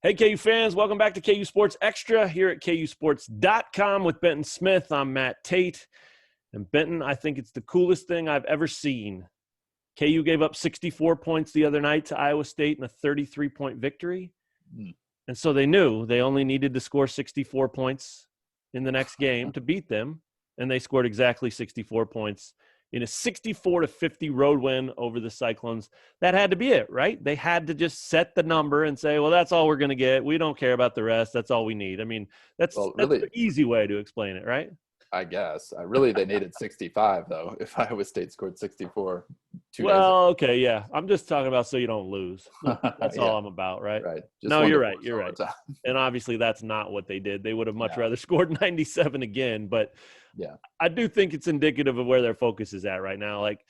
Hey, KU fans, welcome back to KU Sports Extra here at KUsports.com with Benton Smith. I'm Matt Tate. And Benton, I think it's the coolest thing I've ever seen. KU gave up 64 points the other night to Iowa State in a 33-point victory. And so they knew they only needed to score 64 points in the next game to beat them. And they scored exactly 64 points in a 64-50 road win over the Cyclones. That had to be it, right? They had to just set the number and say, well, that's all we're going to get. We don't care about the rest. That's all we need. I mean, that's the easy way to explain it, right? I guess. Really, they needed 65, though, if Iowa State scored 64 2 days ago. Okay, yeah. I'm just talking about so you don't lose. That's all I'm about, right? Right. No, you're right. You're right. And obviously, that's not what they did. They would have much rather scored 97 again. But yeah, I do think it's indicative of where their focus is at right now. Like,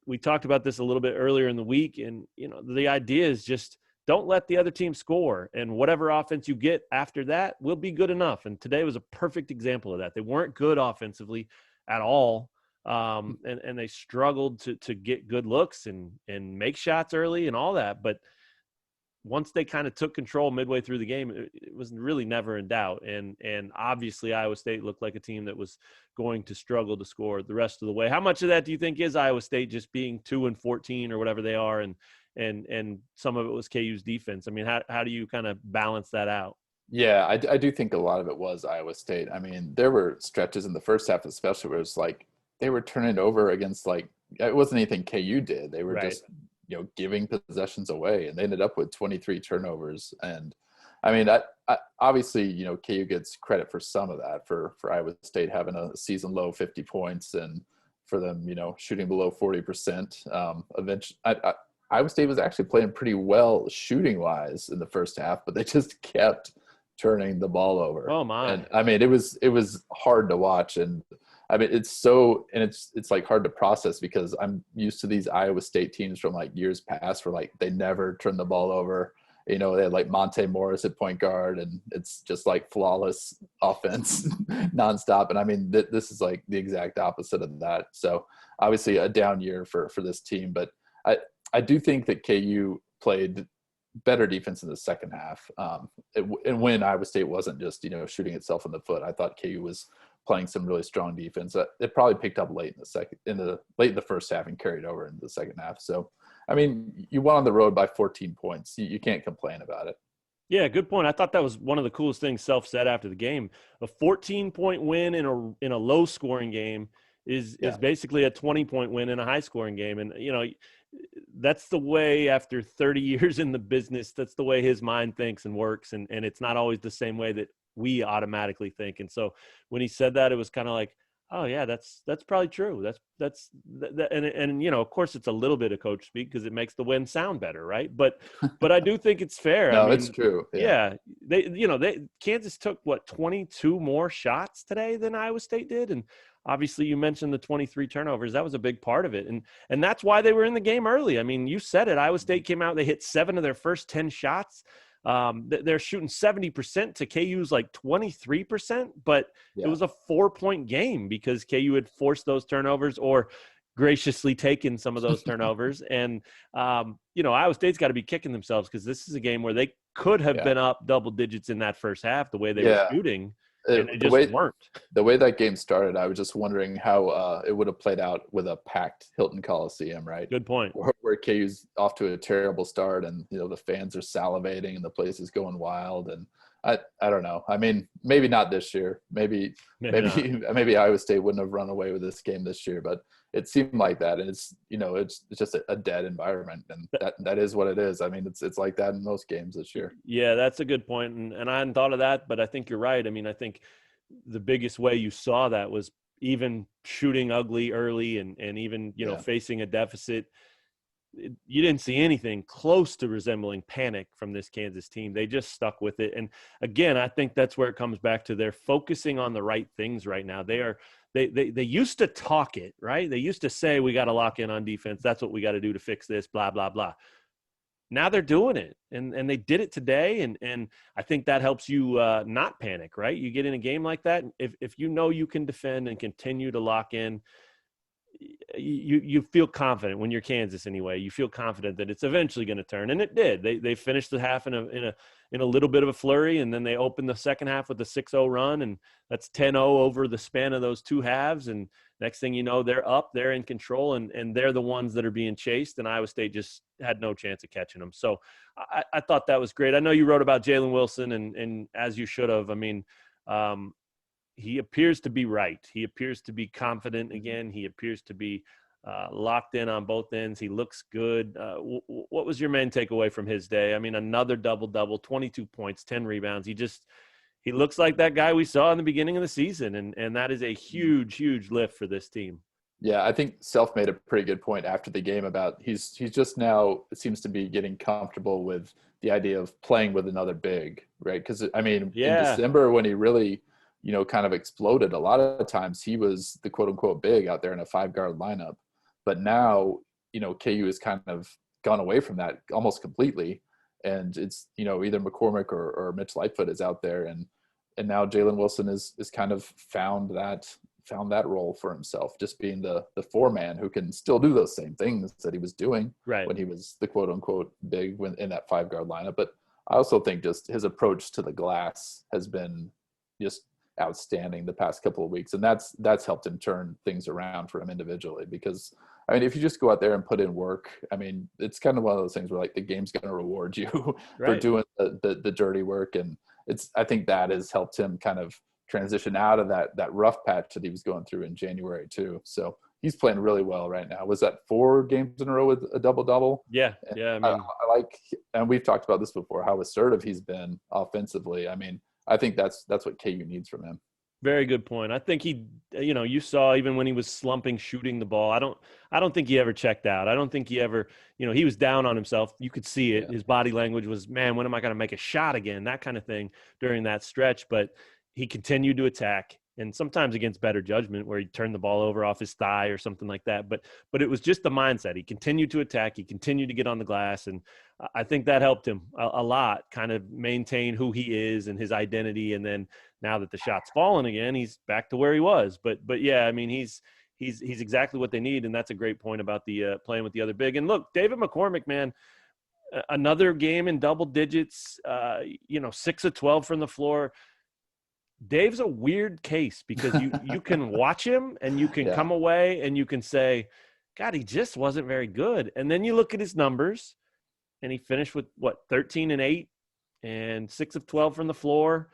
we talked about this a little bit earlier in the week, and, you know, the idea is just don't let the other team score, and whatever offense you get after that will be good enough. And today was a perfect example of that. They weren't good offensively at all, and they struggled to get good looks and make shots early and all that. But once they kind of took control midway through the game, it was really never in doubt. And obviously Iowa State looked like a team that was going to struggle to score the rest of the way. How much of that do you think is Iowa State just being 2-14 or whatever they are, and some of it was KU's defense? I mean, how do you kind of balance that out? Yeah, I do think a lot of it was Iowa State. I mean, there were stretches in the first half especially where it's like they were turning over against, like, it wasn't anything KU did. They were just, you know, giving possessions away, and they ended up with 23 turnovers. And I mean, I obviously, you know, KU gets credit for some of that for Iowa State having a season low 50 points and for them, you know, shooting below 40%. Eventually, Iowa State was actually playing pretty well shooting-wise in the first half, but they just kept turning the ball over. Oh my! And I mean, it was hard to watch, and I mean, it's like hard to process because I'm used to these Iowa State teams from like years past where like they never turn the ball over. You know, they had like Monte Morris at point guard, and it's just like flawless offense nonstop. And I mean, this is like the exact opposite of that. So obviously a down year for this team, but I do think that KU played better defense in the second half. And when Iowa State wasn't just, you know, shooting itself in the foot, I thought KU was playing some really strong defense. It probably picked up late in the first half and carried over into the second half. So, I mean, you won on the road by 14 points. You can't complain about it. Yeah, good point. I thought that was one of the coolest things Self said after the game. A 14-point win in a low-scoring game is basically a 20-point win in a high-scoring game. And, you know, that's the way, after 30 years in the business, that's the way his mind thinks and works. And it's not always the same way that we automatically think. And so when he said that, it was kind of like, oh yeah, that's probably true. And you know, of course it's a little bit of coach speak because it makes the win sound better, right? But I do think it's fair. No, I mean, it's true. Yeah. Kansas took 22 more shots today than Iowa State did. And obviously you mentioned the 23 turnovers. That was a big part of it. And that's why they were in the game early. I mean, you said it. Iowa State came out, they hit 7 of their first 10 shots. They're shooting 70% to KU's like 23%, but it was a 4-point game because KU had forced those turnovers or graciously taken some of those turnovers. And, you know, Iowa State's got to be kicking themselves because this is a game where they could have been up double digits in that first half the way they were shooting. And they just weren't. The way that game started, I was just wondering how it would have played out with a packed Hilton Coliseum, right? Good point. Where KU's off to a terrible start, and, you know, the fans are salivating and the place is going wild. And I don't know. I mean, maybe not this year. Maybe Iowa State wouldn't have run away with this game this year, but it seemed like that. And it's, you know, it's just a dead environment, and that is what it is. I mean, it's like that in most games this year. Yeah, that's a good point. And I hadn't thought of that, but I think you're right. I mean, I think the biggest way you saw that was even shooting ugly early and even, you know, facing a deficit. You didn't see anything close to resembling panic from this Kansas team. They just stuck with it. And again, I think that's where it comes back to they're focusing on the right things right now. They used to talk it, right? They used to say, we got to lock in on defense. That's what we got to do to fix this, blah, blah, blah. Now they're doing it, and they did it today, and I think that helps you not panic, right? You get in a game like that, if you know you can defend and continue to lock in, you feel confident when you're Kansas anyway. You feel confident that it's eventually going to turn, and it did. They finished the half in a little bit of a flurry, and then they opened the second half with a 6-0 run, and that's 10-0 over the span of those two halves. And next thing you know, they're up, they're in control, and they're the ones that are being chased, and Iowa State just had no chance of catching them. So I thought that was great. I know you wrote about Jalen Wilson, and as you should have. I mean, he appears to be right. He appears to be confident again. He appears to be locked in on both ends. He looks good. What was your main takeaway from his day? I mean, another double-double, 22 points, 10 rebounds. He looks like that guy we saw in the beginning of the season, and that is a huge, huge lift for this team. Yeah, I think Self made a pretty good point after the game about he's just now, it seems to be getting comfortable with the idea of playing with another big, right? Because, I mean, in December when he really – kind of exploded. A lot of times he was the quote unquote big out there in a 5-guard lineup. But now, KU has kind of gone away from that almost completely. And it's, either McCormick or Mitch Lightfoot is out there. And now Jalen Wilson is kind of found that role for himself, just being the 4-man who can still do those same things that he was doing when he was the quote unquote big in that 5-guard lineup. But I also think just his approach to the glass has been just outstanding the past couple of weeks, and that's helped him turn things around for him individually. Because I mean, if you just go out there and put in work, I mean, it's kind of one of those things where like the game's going to reward you for doing the dirty work, and I think that has helped him kind of transition out of that rough patch that he was going through in January too. So he's playing really well right now. Was that 4 games in a row with a double-double? Yeah. I mean, I like, and we've talked about this before, how assertive he's been offensively. I mean, I think that's what KU needs from him. Very good point. I think he, you saw even when he was slumping shooting the ball, I don't think he ever checked out. I don't think he ever, he was down on himself. You could see it. Yeah. His body language was, man, when am I going to make a shot again? That kind of thing during that stretch. But he continued to attack, and sometimes against better judgment where he turned the ball over off his thigh or something like that. But it was just the mindset. He continued to attack. He continued to get on the glass. And I think that helped him a lot, kind of maintain who he is and his identity. And then now that the shot's fallen again, he's back to where he was. But yeah, I mean, he's exactly what they need. And that's a great point about the playing with the other big. And look, David McCormick, man, another game in double digits, 6 of 12 from the floor. Dave's a weird case because you can watch him and you can come away and you can say, God, he just wasn't very good. And then you look at his numbers and he finished with 13 and 8 and 6 of 12 from the floor.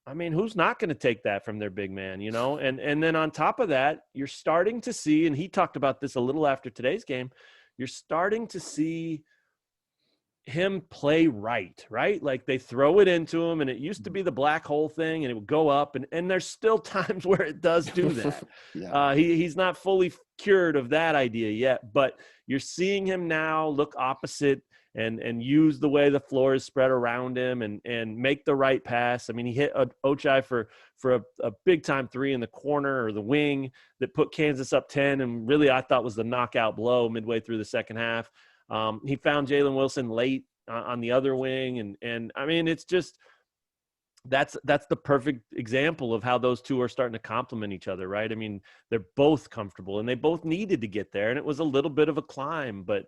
I mean, who's not going to take that from their big man, And then on top of that, you're starting to see, and he talked about this a little after today's game, you're starting to see him play right? Like they throw it into him, and it used to be the black hole thing, and it would go up, and there's still times where it does do that. He's not fully cured of that idea yet, but you're seeing him now look opposite and use the way the floor is spread around him and make the right pass. I mean, he hit Ochai for a big-time 3 in the corner or the wing that put Kansas up 10, and really I thought was the knockout blow midway through the second half. He found Jalen Wilson late on the other wing. And I mean, it's just, that's the perfect example of how those two are starting to complement each other, right? I mean, they're both comfortable and they both needed to get there, and it was a little bit of a climb, but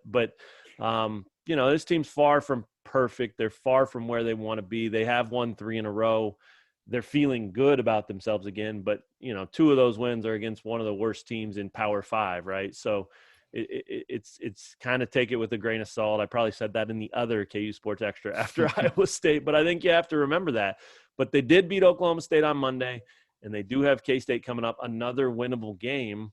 this team's far from perfect. They're far from where they want to be. They have won 3 in a row. They're feeling good about themselves again, but 2 of those wins are against one of the worst teams in Power 5, right? So it's kind of take it with a grain of salt. I probably said that in the other KU Sports Extra after Iowa State, but I think you have to remember that. But they did beat Oklahoma State on Monday, and they do have K-State coming up, another winnable game.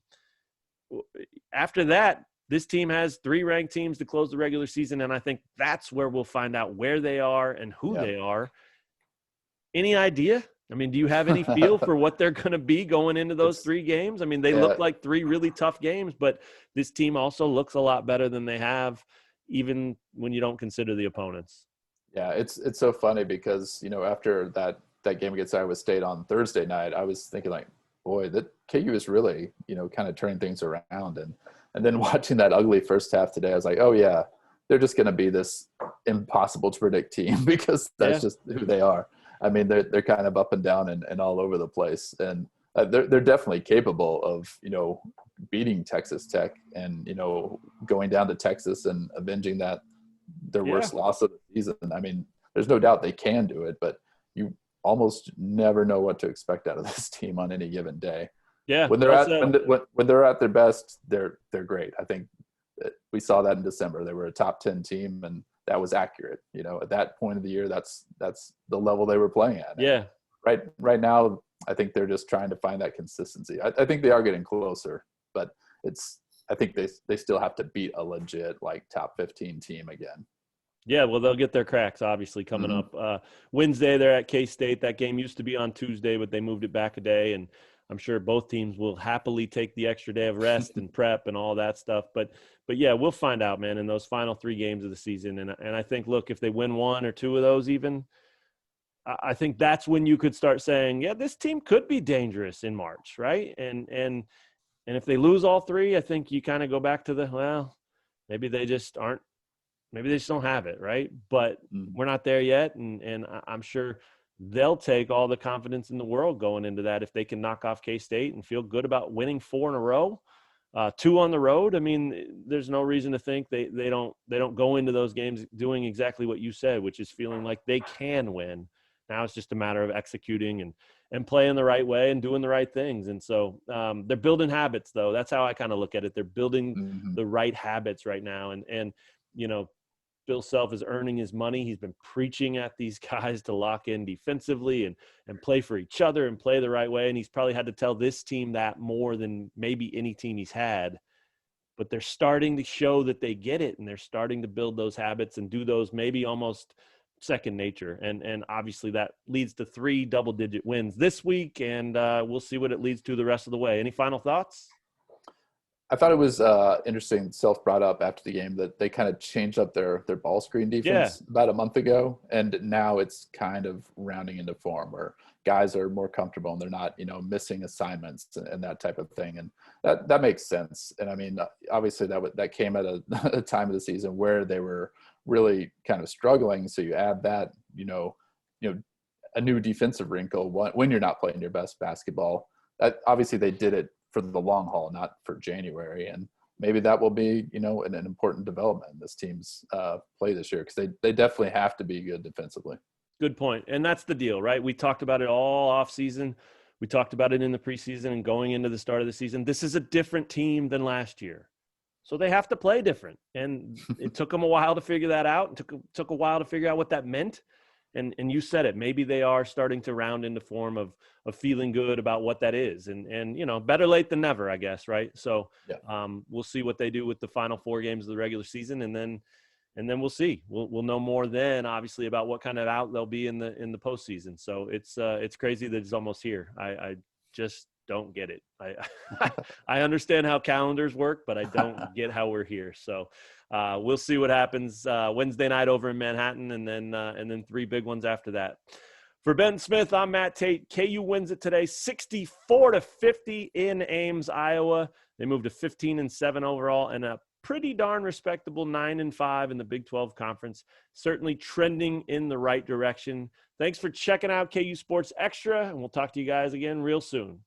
After that, this team has 3 ranked teams to close the regular season, and I think that's where we'll find out where they are and who they are. Any idea? I mean, do you have any feel for what they're going to be going into those 3 games? I mean, they look like 3 really tough games, but this team also looks a lot better than they have, even when you don't consider the opponents. Yeah, it's so funny because, after that game against Iowa State on Thursday night, I was thinking like, boy, that KU is really, kind of turning things around. And then watching that ugly first half today, I was like, oh yeah, they're just going to be this impossible to predict team because that's just who they are. I mean, they're kind of up and down and all over the place, and they're definitely capable of beating Texas Tech and, going down to Texas and avenging their worst loss of the season. I mean, there's no doubt they can do it, but you almost never know what to expect out of this team on any given day. Yeah. When they're at their best, they're great. I think we saw that in December. They were a top 10 team, and that was accurate. At that point of the year, that's the level they were playing at. Yeah. And right now, I think they're just trying to find that consistency. I think they are getting closer, but I think they still have to beat a legit top 15 team again. Yeah, well, they'll get their cracks, obviously, coming up. Wednesday, they're at K-State. That game used to be on Tuesday, but they moved it back a day, and I'm sure both teams will happily take the extra day of rest and prep and all that stuff. But yeah, we'll find out, man, in those final 3 games of the season. And I think, look, if they win 1 or 2 of those even, I think that's when you could start saying, yeah, this team could be dangerous in March, right? And if they lose all 3, I think you kind of go back to maybe they just aren't. Maybe they just don't have it, right? But we're not there yet, and I'm sure they'll take all the confidence in the world going into that if they can knock off K-State and feel good about winning 4 in a row, 2 on the road. I mean, there's no reason to think they don't go into those games doing exactly what you said, which is feeling like they can win. Now it's just a matter of executing and playing the right way and doing the right things. And so they're building habits, though. That's how I kind of look at it. They're building the right habits right now, and Bill Self is earning his money. He's been preaching at these guys to lock in defensively and play for each other and play the right way. And he's probably had to tell this team that more than maybe any team he's had. But they're starting to show that they get it, and they're starting to build those habits and do those maybe almost second nature. And obviously that leads to 3 double-digit wins this week, and we'll see what it leads to the rest of the way. Any final thoughts? I thought it was interesting. Self brought up after the game that they kind of changed up their ball screen defense about a month ago, and now it's kind of rounding into form where guys are more comfortable and they're not, missing assignments and that type of thing, and that makes sense. And I mean, obviously that came at a time of the season where they were really kind of struggling. So you add that, a new defensive wrinkle when you're not playing your best basketball. Obviously, they did it for the long haul, not for January. And maybe that will be, an important development in this team's play this year, because they definitely have to be good defensively. Good point. And that's the deal, right? We talked about it all off season. We talked about it in the preseason and going into the start of the season. This is a different team than last year. So they have to play different. And it took them a while to figure that out. It took a while to figure out what that meant. And you said it, maybe they are starting to round into form of feeling good about what that is. And better late than never, I guess, right? So we'll see what they do with the final 4 games of the regular season, and then we'll see. We'll know more then, obviously, about what kind of out they'll be in the postseason. So it's crazy that it's almost here. I just don't get it. I understand how calendars work, but I don't get how we're here. So we'll see what happens Wednesday night over in Manhattan, and then 3 big ones after that. For Ben Smith, I'm Matt Tate. KU wins it today, 64-50 in Ames, Iowa. They moved to 15-7 overall and a pretty darn respectable 9-5 in the Big 12 Conference. Certainly trending in the right direction. Thanks for checking out KU Sports Extra, and we'll talk to you guys again real soon.